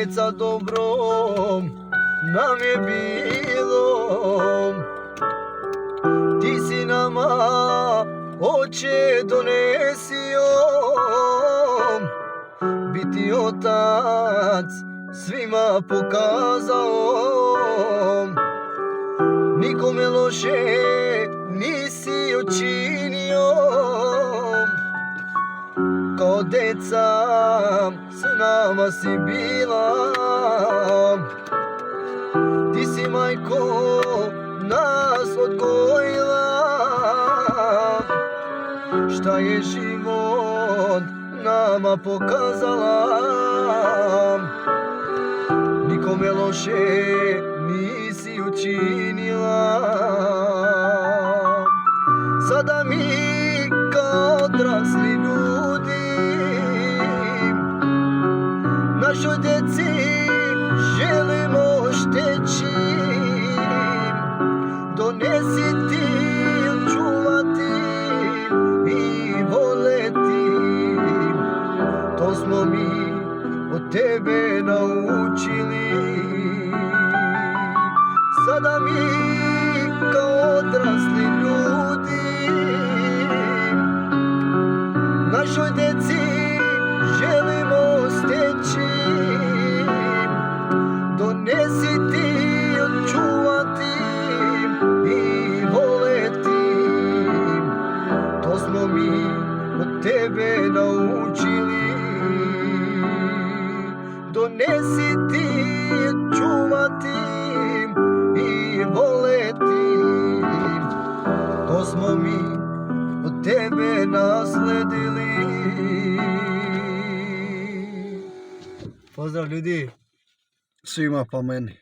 djeca dobrom nam je bilo. Ti si nama, oče, donesio biti otac, svima pokazao. Nikome loše nisi učinio, kao deca s nama si bila. Ti si, majko, nas odgojila, šta je život nama pokazala. Nikome loše nisi učinila. Sada mi kao odrasli ljudi našoj djeci želimo šteći, donesiti, čuvati i voleti. To smo mi od tebe naučili. Sada mi kao odrasli ljudi našoj djeci želimo steći, donesiti, čuvati i voleti. To smo mi od tebe naučili. Donesiti, čuvati i voleti. To smo mi od tebe nasledili. Pozdrav ljudi. Svima po meni.